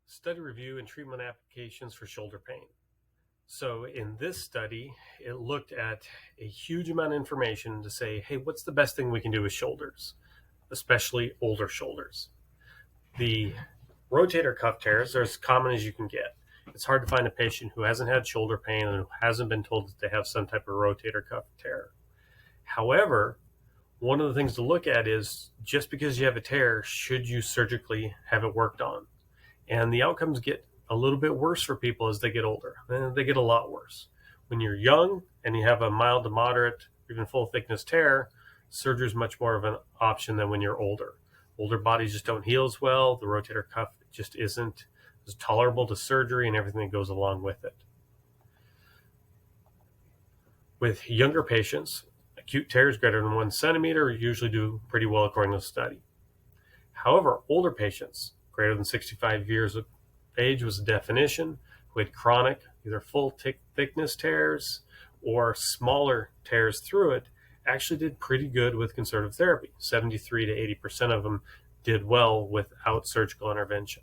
Study review and treatment applications for shoulder pain. So in this study, it looked at a huge amount of information to say, hey, what's the best thing we can do with shoulders, especially older shoulders? The rotator cuff tears are as common as you can get. It's hard to find a patient who hasn't had shoulder pain and who hasn't been told that they have some type of rotator cuff tear. However, one of the things to look at is just because you have a tear, should you surgically have it worked on? And the outcomes get a little bit worse for people as they get older. And they get a lot worse. When you're young and you have a mild to moderate, even full thickness tear, surgery is much more of an option than when you're older. Older bodies just don't heal as well. The rotator cuff just isn't as tolerable to surgery and everything that goes along with it. With younger patients, acute tears greater than 1 centimeter usually do pretty well according to the study. However, older patients, greater than 65 years of age was the definition, who had chronic, either full thickness tears or smaller tears through it, actually did pretty good with conservative therapy. 73 to 80% of them did well without surgical intervention.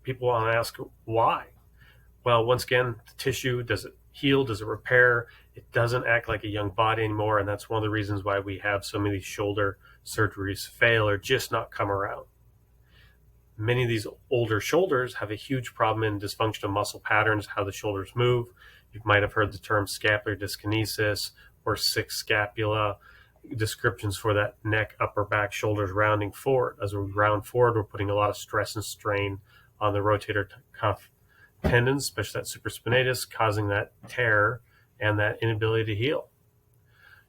People want to ask why. Well, once again, the tissue, does it heal? Does it repair? It doesn't act like a young body anymore, and that's one of the reasons why we have so many shoulder surgeries fail or just not come around. Many of these older shoulders have a huge problem in dysfunctional muscle patterns, how the shoulders move. You might have heard the term scapular dyskinesis or sixth scapula, descriptions for that neck, upper back, shoulders rounding forward. As we round forward, we're putting a lot of stress and strain on the rotator cuff tendons, especially that supraspinatus, causing that tear and that inability to heal.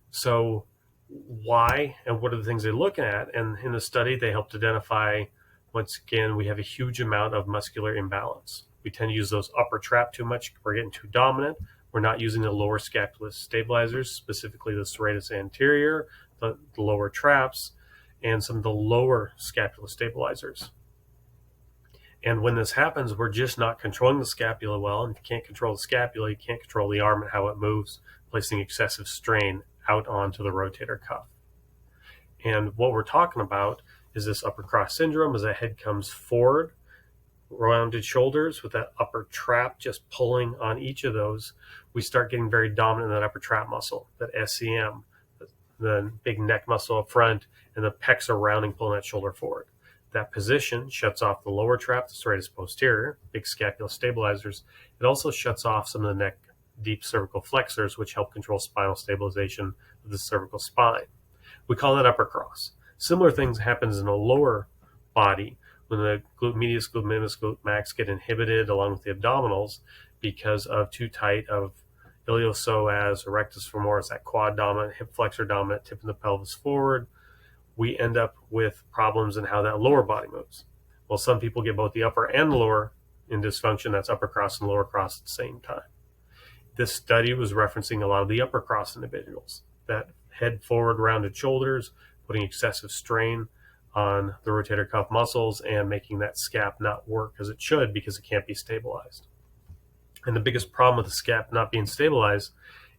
So why and what are the things they're looking at? And in the study, they helped identify, once again, we have a huge amount of muscular imbalance. We tend to use those upper trap too much. We're getting too dominant. We're not using the lower scapular stabilizers, specifically the serratus anterior, the lower traps, and some of the lower scapular stabilizers. And when this happens, we're just not controlling the scapula well. And if you can't control the scapula, you can't control the arm and how it moves, placing excessive strain out onto the rotator cuff. And what we're talking about is this upper cross syndrome, as the head comes forward, rounded shoulders with that upper trap just pulling on each of those. We start getting very dominant in that upper trap muscle, that SCM, the big neck muscle up front, and the pecs are rounding, pulling that shoulder forward. That position shuts off the lower trap, the serratus posterior, big scapular stabilizers. It also shuts off some of the neck deep cervical flexors, which help control spinal stabilization of the cervical spine. We call that upper cross. Similar things happens in the lower body when the glute medius, glute minimus, glute max get inhibited along with the abdominals because of too tight of iliopsoas, erectus femoris, that quad dominant, hip flexor dominant, tipping the pelvis forward. We end up with problems in how that lower body moves. Well, some people get both the upper and the lower in dysfunction. That's upper cross and lower cross at the same time. This study was referencing a lot of the upper cross individuals, that head forward rounded shoulders, putting excessive strain on the rotator cuff muscles and making that scap not work as it should because it can't be stabilized. And the biggest problem with the scap not being stabilized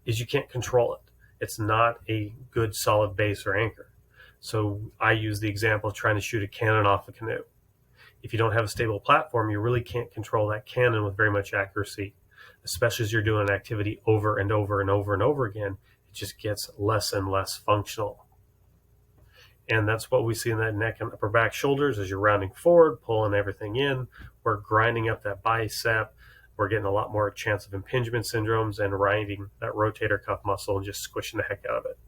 is you can't control it. It's not a good solid base or anchor. So I use the example of trying to shoot a cannon off a canoe. If you don't have a stable platform, you really can't control that cannon with very much accuracy, especially as you're doing an activity over and over and over and over again. It just gets less and less functional. And that's what we see in that neck and upper back shoulders as you're rounding forward, pulling everything in. We're grinding up that bicep. We're getting a lot more chance of impingement syndromes and grinding that rotator cuff muscle and just squishing the heck out of it.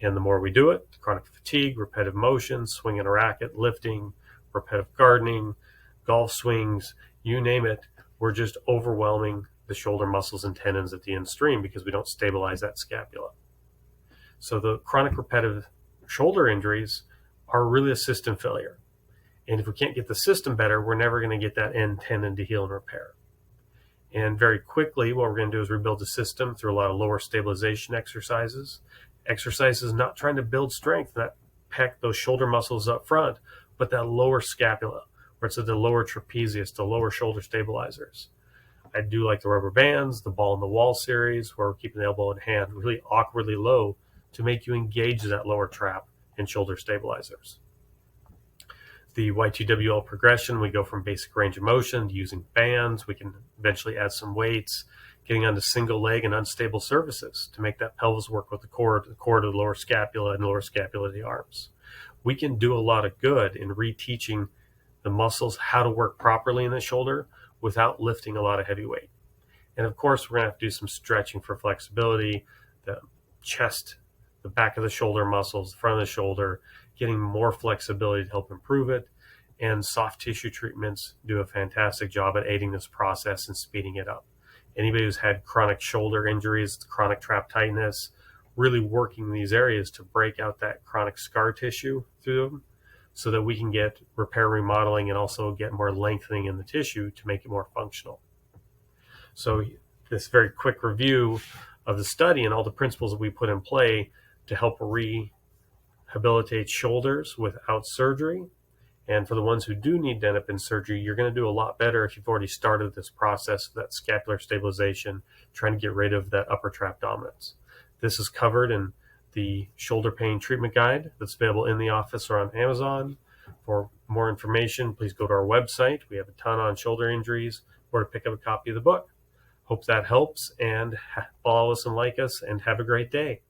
And the more we do it, chronic fatigue, repetitive motion, swinging a racket, lifting, repetitive gardening, golf swings, you name it, we're just overwhelming the shoulder muscles and tendons at the end stream because we don't stabilize that scapula. So the chronic repetitive shoulder injuries are really a system failure. And if we can't get the system better, we're never going to get that end tendon to heal and repair. And very quickly, what we're going to do is rebuild the system through a lot of lower stabilization exercises. Exercises not trying to build strength, that pec, those shoulder muscles up front, but that lower scapula, where it's at the lower trapezius, the lower shoulder stabilizers. I do like the rubber bands, the ball in the wall series, where we're keeping the elbow in hand really awkwardly low to make you engage that lower trap and shoulder stabilizers. the YTWL progression, we go from basic range of motion to using bands. We can eventually add some weights, getting onto single leg and unstable surfaces to make that pelvis work with the core to the lower scapula and lower scapula to the arms. We can do a lot of good in reteaching the muscles how to work properly in the shoulder without lifting a lot of heavy weight. And of course, we're going to have to do some stretching for flexibility, the chest, the back of the shoulder muscles, the front of the shoulder, getting more flexibility to help improve it. And soft tissue treatments do a fantastic job at aiding this process and speeding it up. Anybody who's had chronic shoulder injuries, chronic trap tightness, really working these areas to break out that chronic scar tissue through them so that we can get repair remodeling and also get more lengthening in the tissue to make it more functional. So this very quick review of the study and all the principles that we put in play to help rehabilitate shoulders without surgery. And for the ones who do need to end up in surgery, you're going to do a lot better if you've already started this process of that scapular stabilization, trying to get rid of that upper trap dominance. This is covered in the shoulder pain treatment guide that's available in the office or on Amazon. For more information, please go to our website. We have a ton on shoulder injuries, or to pick up a copy of the book. Hope that helps, and follow us and like us, and have a great day.